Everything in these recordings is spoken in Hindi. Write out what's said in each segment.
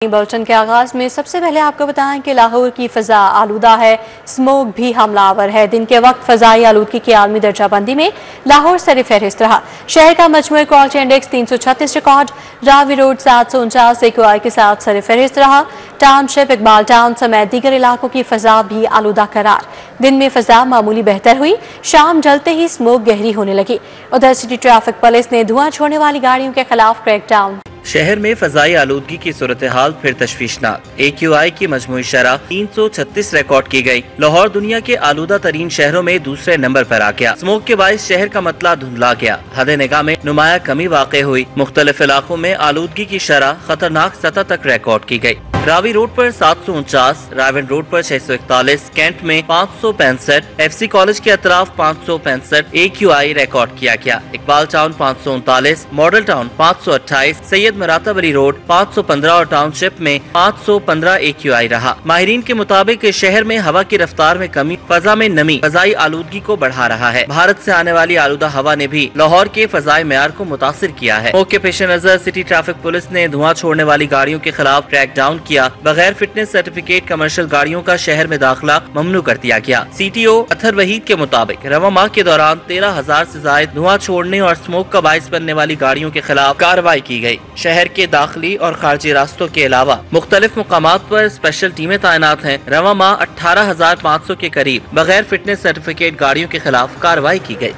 बुलेटिन के आगाज में सबसे पहले आपको बताएं कि लाहौर की फजा आलूदा है, स्मोक भी हमलावर है। दिन के वक्त फजाई आलूदगी की आलमी दर्जाबंदी में लाहौर सर फहरिस्त रहा। शहर का मजमूई quality index 336 record, Ravi road 749 AQI के साथ सर फहरिस्त रहा। टाउनशिप, इकबाल टाउन समेत दीगर इलाकों की फजा भी आलूदा करार। दिन में फजा मामूली बेहतर हुई, शाम ढलते ही स्मोक गहरी होने लगी। उधर सिटी ट्रैफिक पुलिस ने धुआं छोड़ने वाली गाड़ियों के खिलाफ क्रैकडाउन। शहर में फजाई आलूदगी की सूरत हाल फिर तशवीशनाक। AQI की मजमूई शरह 336 रिकॉर्ड की गई। लाहौर दुनिया के आलूदा तरीन शहरों में दूसरे नंबर पर आ गया। स्मोक के बाइस शहर का मतला धुंधला गया। हद निगाह में नुमाया कमी वाक़ हुई। मुख्तलिफ इलाकों में आलूदगी की शरह खतरनाक सतह तक रिकॉर्ड की गई। रावी रोड पर 749, रावन रोड पर 641, कैंट में 565, FC कॉलेज के अतराफ 565 AQI रिकॉर्ड किया गया। Iqbal town 539, model town 528, Syed Maratib Ali road 515 और टाउनशिप में 515 AQI रहा। माहिरीन के मुताबिक शहर में हवा की रफ्तार में कमी, फजा में नमी फजाई आलूदगी को बढ़ा रहा है। भारत से आने वाली आलूदा हवा ने भी लाहौर के फजाई मेयार को मुतासिर किया है। मौके पेश नजर सिटी ट्रैफिक पुलिस ने धुआं छोड़ने वाली गाड़ियों के खिलाफ क्रैकडाउन किया। बगैर फिटनेस सर्टिफिकेट कमर्शियल गाड़ियों का शहर में दाखिला ममनू कर दिया गया। CTO अथर वहीद के मुताबिक रवा माह के दौरान 13,000 से ज्यादा धुआं छोड़ने और स्मोक का बाइस बनने वाली गाड़ियों के खिलाफ कार्रवाई की गई। शहर के दाखिली और खारजी रास्तों के अलावा मुख्तलिफ मुकामात पर स्पेशल टीमें तैनात हैं। रवा माह 18,500 के करीब बगैर फिटनेस सर्टिफिकेट गाड़ियों के खिलाफ कार्रवाई की गई।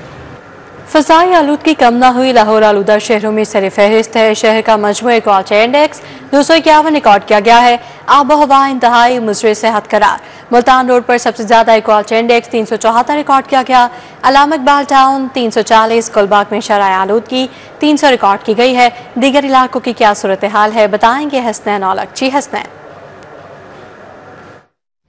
फजाई आलूदगी कम न हुई, लाहौर आलूदा शहरों में सर फहरिस्त है। शहर का मजमूई क्वालिटी इंडेक्स 251 रिकॉर्ड किया गया है। आबो हवा इंतहाई मुज़र सेहत करार। मुल्तान रोड पर सबसे ज्यादा क्वालिटी इंडेक्स 374 रिकॉर्ड किया गया। अलामा इकबाल टाउन 340, गुलबाग में शराय आलूदगी 300 रिकॉर्ड की गई है। दीगर इलाकों की क्या सूरत हाल है, बताएंगे हसनैन औलख। जी हसनैन।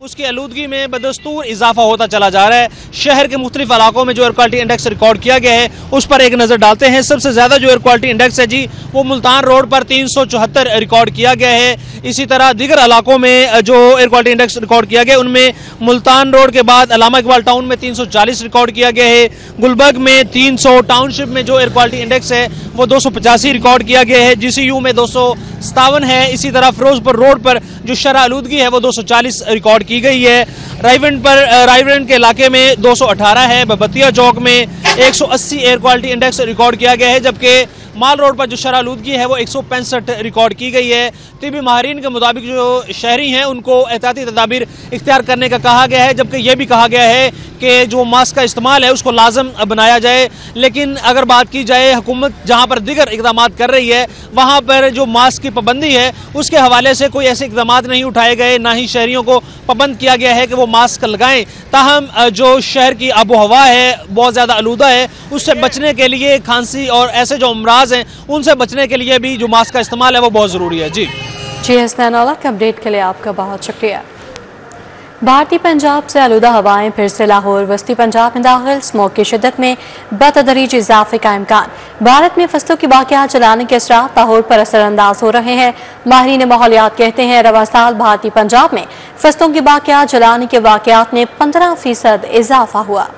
उसकी आलूदगी में बदस्तूर इजाफा होता चला जा रहा है। शहर के मुख्तलिफ इलाकों में जो एयर क्वालिटी इंडेक्स रिकॉर्ड किया गया है उस पर एक नज़र डालते हैं। सबसे ज़्यादा जो एयर क्वालिटी इंडेक्स है जी वो मुल्तान रोड पर 374 रिकॉर्ड किया गया है। इसी तरह दीगर इलाकों में जो एयर क्वालिटी इंडेक्स रिकॉर्ड किया गया उनमें मुल्तान रोड के बाद अलामा इकबाल टाउन में 340 रिकॉर्ड किया गया है। गुलबर्ग में 300, टाउनशिप में जो एयर क्वालिटी इंडेक्स है वो 285 रिकॉर्ड किया गया है। GCU में 257 है। इसी तरह फिरोजपुर रोड पर जो शरह आलूदगी है वो 240 रिकॉर्ड की गई है। रायवेंड के इलाके में 218 है। बबतिया चौक में 180 एयर क्वालिटी इंडेक्स रिकॉर्ड किया गया है, जबकि माल रोड पर जो शरह आलूदगी है वो 165 रिकॉर्ड की गई है। तिबी माहिरीन के मुताबिक जो शहरी हैं उनको एहतियाती तदाबीर इख्तियार करने का कहा गया है, जबकि यह भी कहा गया है कि जो मास्क का इस्तेमाल है उसको लाजम बनाया जाए। लेकिन अगर बात की जाए हुकूमत जहाँ पर दीगर इकदाम कर रही है वहाँ पर जो मास्क की पाबंदी है उसके हवाले से कोई ऐसे इकदाम नहीं उठाए गए, ना ही शहरियों को पाबंद किया गया है कि वो मास्क लगाएं। ताहम जो शहर की आबो हवा है बहुत ज़्यादा आलूदा है, उससे बचने के लिए खांसी और ऐसे जो अमराज हैं उनसे बचने के लिए भी जो मास्क का इस्तेमाल है वो बहुत ज़रूरी है। जी हसनैन औलख, अपडेट के लिए आपका बहुत शुक्रिया। भारतीय पंजाब से आलूदा हवाएं फिर से लाहौर वस्ती पंजाब में दाखिल। स्मोक की शिद्दत में बतदरीज इजाफे का इम्कान। भारत में फसलों की बाक़ियात जलाने के असरात लाहौर पर असरअंदाज हो रहे हैं। माहिरीन माहौलियात कहते हैं रवा साल भारतीय पंजाब में फसलों की बाक़ियात जलाने के वाक़ियात में 15% इजाफा हुआ।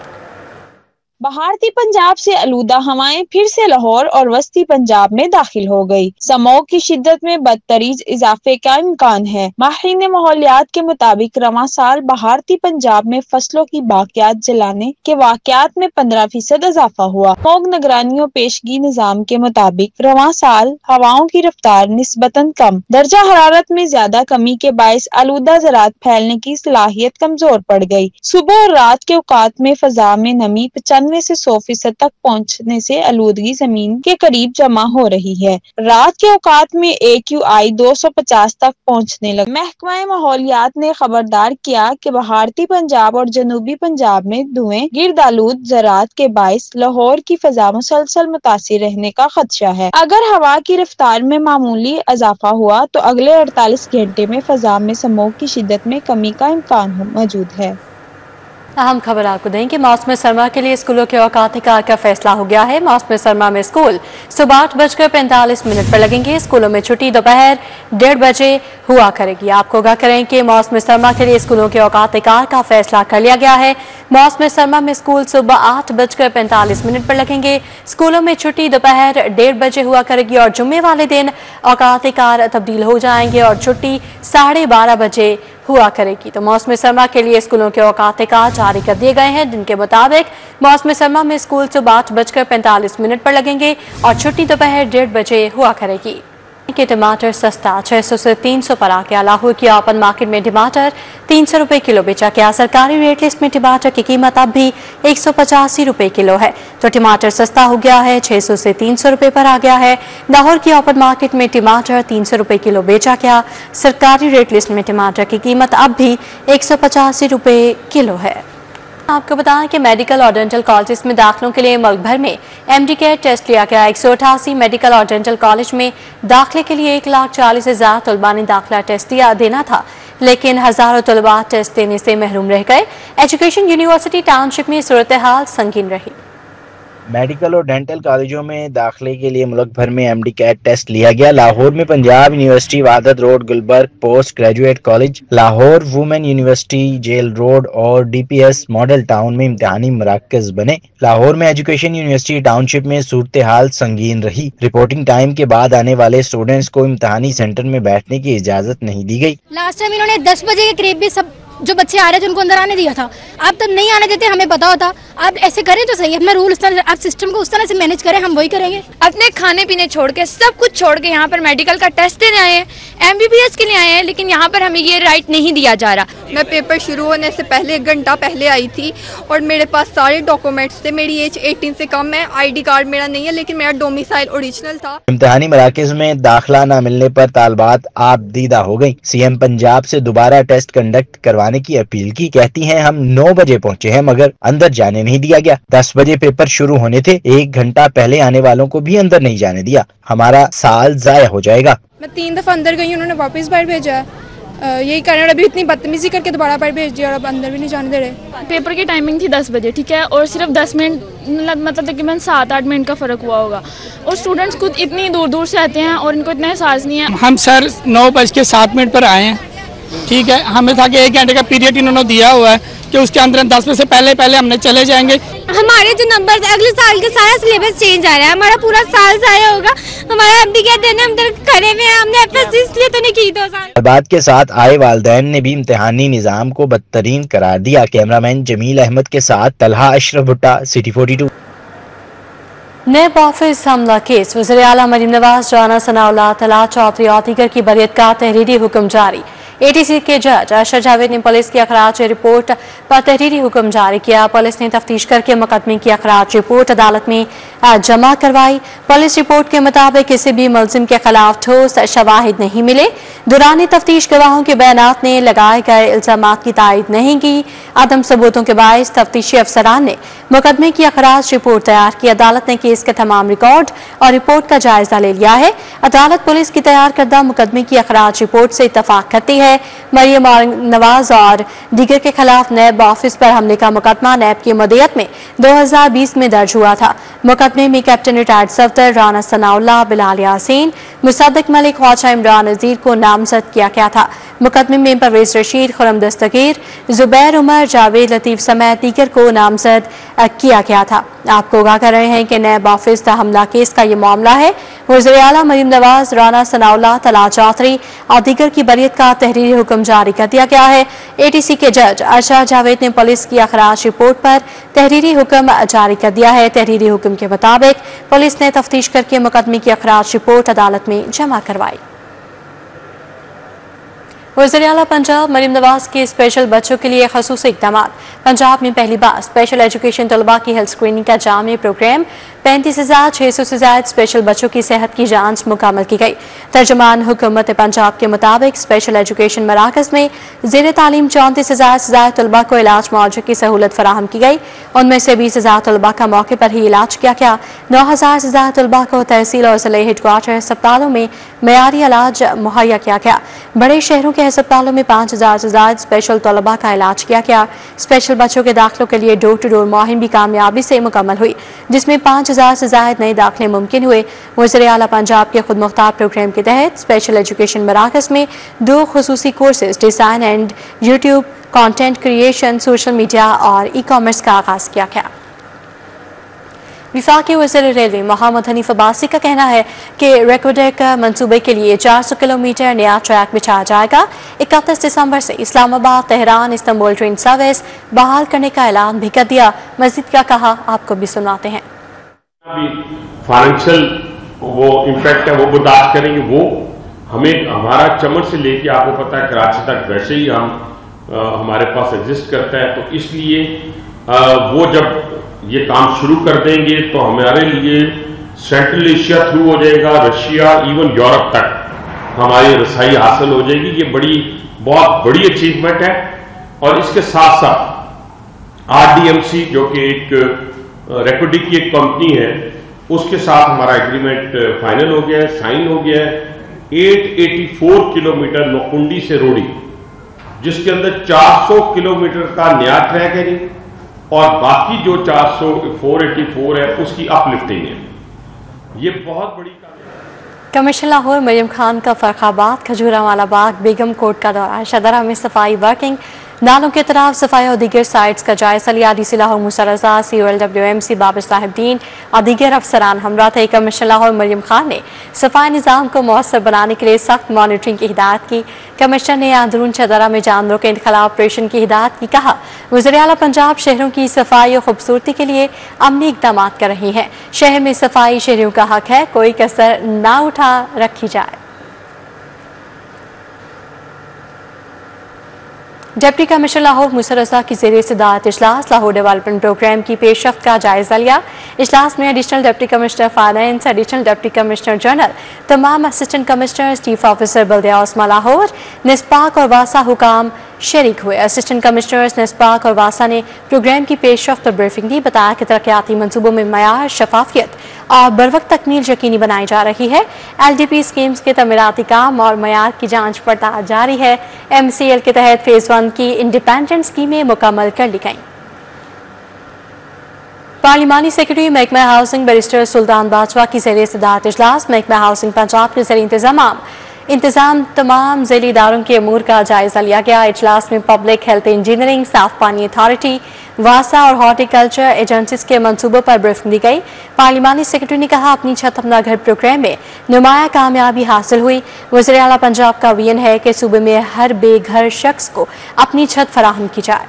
भारतीय पंजाब से आलूदा हवाएं फिर से लाहौर और वस्ती पंजाब में दाखिल हो गई। स्मोक की शिद्दत में बदतरीज इजाफे का इम्कान है। माहिरीन माहौलियात के मुताबिक रवा साल भारतीय पंजाब में फसलों की बाक़ियात जलाने के वाक़ियात में 15% इजाफा हुआ। स्मोक निगरानियों पेशगी निज़ाम के मुताबिक रवा साल हवाओं की रफ्तार निस्बतन कम, दर्जा हरारत में ज्यादा कमी के बायस आलूदा ज़रात फैलने की सलाहियत कमजोर पड़ गई। सुबह और रात के औकात में फजा में नमी 95 से 100% तक पहुंचने से आलूदगी जमीन के करीब जमा हो रही है। रात के औकात में AQI 250 तक पहुंचने लगा। महकमा माहौलियात ने खबरदार किया कि भारतीय पंजाब और जनूबी पंजाब में धुएं गिर्द आलूद ज़रात के बायस लाहौर की फजा मुसलसल मुतासिर रहने का खदशा है। अगर हवा की रफ्तार में मामूली इजाफा हुआ तो अगले 48 घंटे में फजा में स्मोक की शिद्दत में कमी का इम्कान मौजूद है। अहम खबर आपको दें कि मौसम सरमा के लिए स्कूलों के औकात कार का फैसला हो गया है। मौसम सरमा में स्कूल सुबह 8:45 पर लगेंगे। स्कूलों में छुट्टी दोपहर 1:30 बजे हुआ करेगी। आपको आगाह करें कि मौसम सरमा के लिए स्कूलों के औकात कार का फैसला कर लिया गया है। मौसम सरमा में स्कूल सुबह 8:45 पर लगेंगे। स्कूलों में छुट्टी दोपहर 1:30 बजे हुआ करेगी और जुम्मे वाले दिन औकात कार तब्दील हो जाएंगे और छुट्टी 12:30 बजे हुआ करेगी। तो मौसम सरमा के लिए स्कूलों के औकात कार जारी कर दिए गए हैं, जिनके मुताबिक मौसम सरमा में स्कूल सुबह 8:45 पर लगेंगे और छुट्टी दोपहर 1:30 बजे हुआ करेगी। के टमाटर सस्ता 600 से 300 पर आ गया। लाहौर की ओपन मार्केट में टमाटर 300 रुपए किलो बेचा गया। सरकारी रेट लिस्ट में टमाटर की कीमत अब भी 185 रुपए किलो है, तो टमाटर सस्ता हो गया है, 600 से 300 रुपए पर आ गया है। लाहौर की ओपन मार्केट में टमाटर 300 रुपए किलो बेचा गया। सरकारी रेट लिस्ट में टमाटर की कीमत अब भी 185 रुपए किलो है। आपको बताएं कि मेडिकल और डेंटल कॉलेज में दाखिलों के लिए मुल्क भर में MD-CAT टेस्ट लिया गया। 188 मेडिकल और डेंटल कॉलेज में दाखिले के लिए 1,40,000 तलबा ने दाखिला टेस्ट देना था, लेकिन हजारों तलबा टेस्ट देने से महरूम रह गए। एजुकेशन यूनिवर्सिटी टाउनशिप में सूरत हाल संगीन रही। मेडिकल और डेंटल कॉलेजों में दाखिले के लिए मुल्क भर में MD-CAT टेस्ट लिया गया। लाहौर में Punjab university Wahdat road Gulberg post graduate college, Lahore women university jail road और DPS मॉडल टाउन में इम्तिहानी मराकज बने। लाहौर में एजुकेशन यूनिवर्सिटी टाउनशिप में सूरत हाल संगीन रही। रिपोर्टिंग टाइम के बाद आने वाले स्टूडेंट्स को इम्तिहानी सेंटर में बैठने की इजाजत नहीं दी गई। लास्ट टाइम इन्होंने 10 बजे के करीब भी सब जो बच्चे आ रहे थे उनको अंदर आने दिया था। आप तो नहीं आने देते, हमें पता होता। आप ऐसे करें तो सही, अपना रूल आप सिस्टम को उस तरह से मैनेज करें, हम वही करेंगे। अपने खाने पीने छोड़ के सब कुछ छोड़ के यहाँ पर मेडिकल का टेस्ट देने आए हैं, MBBS के लिए आए हैं, लेकिन यहाँ पर हमें ये राइट नहीं दिया जा रहा। मैं पेपर शुरू होने से पहले 1 घंटा पहले आई थी और मेरे पास सारे डॉक्यूमेंट्स थे। मेरी एज 18 से कम है, ID कार्ड मेरा नहीं है, लेकिन मेरा डोमिसाइल ओरिजिनल था। इम्तिहानी मराकज में दाखिला न मिलने पर तालबात आप दीदा हो गई। CM पंजाब से दोबारा टेस्ट कंडक्ट करवाने की अपील की। कहती हैं हम 9 बजे पहुँचे हैं मगर अंदर जाने नहीं दिया गया। 10 बजे पेपर शुरू होने थे, 1 घंटा पहले आने वालों को भी अंदर नहीं जाने दिया। हमारा साल जाया हो जाएगा। मैं 3 दफा अंदर गई, उन्होंने वापस बाहर भेजा है। यही कारण अभी इतनी बदतमीजी करके दोबारा बाहर भेज दिया और अब अंदर भी नहीं जाने दे रहे। पेपर की टाइमिंग थी 10 बजे, ठीक है, और सिर्फ 10 मिनट मतलब तकरीबन 7-8 मिनट का फ़र्क हुआ होगा। और स्टूडेंट्स खुद इतनी दूर दूर से आते हैं और इनको इतना एहसास नहीं है। हम सर 9:07 पर आए हैं, ठीक है। हमें था कि 1 घंटे का पीरियड इन्होंने दिया हुआ है कि उसके अंदर 10 बजे से पहले हमने चले जाएंगे। हमारे जो नंबर अगले साल के सारा सिलेबस चेंज आ रहा है, हमारा पूरा साल जाया होगा। हमारा MD-CAT देने हम खड़े में, हमने FS इसलिए तो नहीं की 2 साल। बात के साथ आए वालिदैन ने भी इम्तिहानी निजाम को बदतरीन करार दिया। कैमरामैन जमील अहमद के साथ तलहा अशरफ भुट्टा, सिटी 42। नैब ऑफिस हमला केस, वज़ीर आला मरीम नवाज, राना सनाउल्लाह, तलहा चौधरी और दीगर की बरियत का तहरीरी हुक्म जारी। ATC के जज अरशद जावेद ने पुलिस की अखराज रिपोर्ट पर तहरीरी हुक्म जारी किया। पुलिस ने तफ्तीश करके मुकदमे की अखराज रिपोर्ट अदालत में जमा करवाई। पुलिस रिपोर्ट के मुताबिक किसी भी मुलजिम के खिलाफ ठोस शवाहिद नहीं मिले। दौरान तफ्तीश गवाहों के बयानात ने लगाए गए इल्जामात की तायद नहीं की। अदम सबूतों के बायस तफ्तीशी अफसरान ने मुकदमे की अखराज रिपोर्ट तैयार की। अदालत ने केस के तमाम रिकॉर्ड और रिपोर्ट का जायजा ले लिया है। अदालत पुलिस की तैयार करदा मुकदमे की अखराज रिपोर्ट से इत्तफाक करती है। मरियम नवाज और दीगर के खिलाफ नैब ऑफिस पर हमले का मुकदमा नैब की मदीयत में 2020 में दर्ज हुआ था। मुकदमे में कैप्टन रिटायर्ड सफदर राना सनाउल्लाह, बिलाल यासीन, मुसद्दिक मलिक, ख्वाजा इमरान नज़ीर को नामजद किया गया था। मुकदमे में परवेज रशीद, खुरम दस्तगीर, जुबैर उमर, जावेद लतीफ समेत दीगर को नामजद किया गया था। आपको आगाह कर रहे हैं कि नैब ऑफिस हमला केस का ये मामला है। वज़ीर आला मरीम नवाज, राना सनाउल्लाह, तलहा चौधरी और दीगर की बरियत का तहरीरी हुक्म जारी कर दिया गया है। ATC के जज अरशद जावेद ने पुलिस की अखराज रिपोर्ट पर तहरीरी हुक्म जारी कर दिया है। तहरीरी हुक्म के मुताबिक पुलिस ने तफ्तीश करके मुकदमे की अखराज रिपोर्ट अदालत में जमा करवाई। वज़ीर आला पंजाब मरीम नवाज के स्पेशल बच्चों के लिए ख़ुसूसी इक़दाम। पंजाब में पहली बार स्पेशल एजुकेशन तलबा की हेल्थ स्क्रीनिंग का जामी प्रोग्राम। 35,600 से ज्यादा स्पेशल बच्चों की सेहत की जांच मुकम्मल की गई। तर्जुमान हुकूमत पंजाब के मुताबिक स्पेशल एजुकेशन मराकज में ज़ेर तालीम 34,000 से ज्यादा तलबा को इलाज मुआवजे की सहूलत फराहम की गई। उनमें से 20,000 तलबा का मौके पर ही इलाज किया गया। 9,000 से ज्यादा तलबा को तहसील और जिले हेडक्वार्टर अस्पतालों में मयारी इलाज मुहैया किया गया। बड़े शहरों के के अस्पतालों में 5000 से ज्यादा स्पेशल तलबा का इलाज किया गया। स्पेशल बच्चों के दाखिलों के लिए डोर टू डोर मुहिम भी कामयाबी से मुकम्मल हुई, जिसमें 5000 से ज्यादा नए दाखिले मुमकिन हुए। वज़ीर आला पंजाब के खुद मुख्तार प्रोग्राम के तहत स्पेशल एजुकेशन मराकज़ में 2 खुसूसी courses design and YouTube content creation, social media और ई कॉमर्स का आगाज किया गया। विफाकी वज़ीर रेलवे मोहम्मद हनीफ अब्बासी का कहना है कि रेकोडेक मंसूबे के लिए 400 किलोमीटर नया ट्रैक बिछाया जाएगा। 31 दिसंबर से Islamabad, Tehran, Istanbul train service बहाल करने का ऐलान भी कर दिया। मजीद क्या कहा, आपको भी सुनाते हैं। फाइनेंशियल वो इम्पैक्ट है वो बर्दाश्त करेंगे, वो हमें हमारा चमन से लेके आपको पता है कराची तक वैसे ही हमारे पास एग्जिस्ट करता है, तो इसलिए वो जब ये काम शुरू कर देंगे तो हमारे लिए सेंट्रल एशिया थ्रू हो जाएगा, रशिया, इवन यूरोप तक हमारी रसाई हासिल हो जाएगी। ये बहुत बड़ी अचीवमेंट है। और इसके साथ साथ RDMC जो कि एक रेकोडिक की एक कंपनी है, उसके साथ हमारा एग्रीमेंट फाइनल हो गया है, साइन हो गया है। 884 किलोमीटर नौकुंडी से रोड़ी, जिसके अंदर 400 किलोमीटर का नया ट्रैक है जी, और बाकी जो 484 है उसकी अपलिफ्टिंग है। ये बहुत बड़ी कमिश्नर लाहौर मरियम खान का फरखाबाद, खजूरावाला बाग, बेगम कोट का दौरा, शदरा में सफाई वर्किंग, नालों के तरफ सफाई और दीगर साइट्स का जायजा लिया। DC लाहौर मूसा रज़ा, COLWMC बाबर साहिबदीन और दीगर अफसरान हमरा थे। कमिश्नर लाहौर मरियम खान ने सफाई निज़ाम को मौसर बनाने के लिए सख्त मॉनिटरिंग की हिदायत की। कमिश्नर ने अंदरून शदरा में जानवरों के इंतखाब ऑपरेशन की हिदायत की। कहा, वज़ीर आला पंजाब शहरों की सफाई और खूबसूरती के लिए अमली इक़दाम कर रही हैं। शहर में सफाई शहरियों का हक है, कोई कसर ना उठा रखी जाए। डिप्टी कमिश्नर लाहौर मूसा रज़ा की ज़ेरे सदारत इजलास लाहौर डेवलपमेंट प्रोग्राम की पेशरफ्त का जायजा लिया। इजलास में additional deputy commissioner finance, additional deputy commissioner general, तमाम असिस्टेंट कमिश्नर, चीफ ऑफिसर बल्दिया उस्मा लाहौर, निस्पाक और वासा हुकाम शरीक हुए। असिस्टेंट कमिश्नर्स निस्पाक और वासा ने प्रोग्राम की पेशरफ्त और ब्रीफिंग दी। बताया कि तरक्याती मनसूबों में मयार, शफाफियत और बरवक्त तकमील यकीनी बनाई जा रही है। LDP स्कीम्स के तमीराती काम और मयार की जांच पड़ताल जारी है। MCL के तहत फेज 1 की इंडिपेंडेंट स्कीमें मुकम्मल कर ली गईं। पार्लिमानी सेक्रेटरी महकमा हाउसिंग बैरिस्टर सुल्तान बाजवा की ज़ेरे सदारत इजलास महकमा हाउसिंग पंजाब के ज़रिए इंतजाम तमाम ज़िली इदारों के अमूर का जायजा लिया गया। इजलास में पब्लिक हेल्थ इंजीनियरिंग, साफ पानी अथॉरिटी, वासा और हॉर्टिकल्चर एजेंसीज के मंसूबों पर ब्रीफिंग दी गई। पार्लिमानी सेक्रेटरी ने कहा, अपनी छत अपना घर प्रोग्राम में नुमाया कामयाबी हासिल हुई। वज़ीर आला पंजाब का विजन है कि सूबे में हर बेघर शख्स को अपनी छत फराहम की जाए।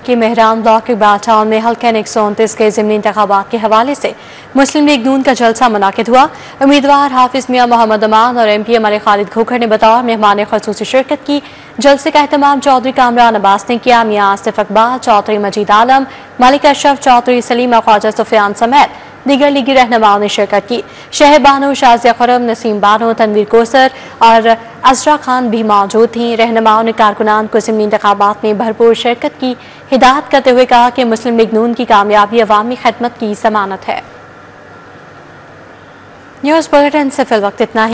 कि मेहरान ब्लॉक के बाटाउन में हल्का 129 के ज़िमनी इंतखाबात के हवाले से मुस्लिम लीग नून का जलसा मुनाकिद हुआ। उम्मीदवार हाफिज मियाँ मोहम्मद अमान और MP हमारे खालिद खोखर ने बतौर मेहमान खसूसी शिरकत की। जलसे का एहतमाम चौधरी कामरान अब्बास ने किया। मियाँ आसिफ अकबर, चौधरी मजीद आलम, मलिक अशरफ, चौधरी सलीम, ख्वाजा सुफियान समेत दीगर लीगी रहनुमाओं ने शिरकत की। शहर बानो, शाजिया खुरम, नसीम बानो, तनवीर कोसर और अजरा खान भी मौजूद थीं। रहनुमाओं ने कारकुनान को ज़िमनी इंतखाबात में भरपूर शिरकत की हिदायत करते हुए कहा कि मुस्लिम लीग नून की कामयाबी अवामी खिदमत की ज़मानत है। न्यूज़ बुलेटिन से फिल वक्त इतना ही।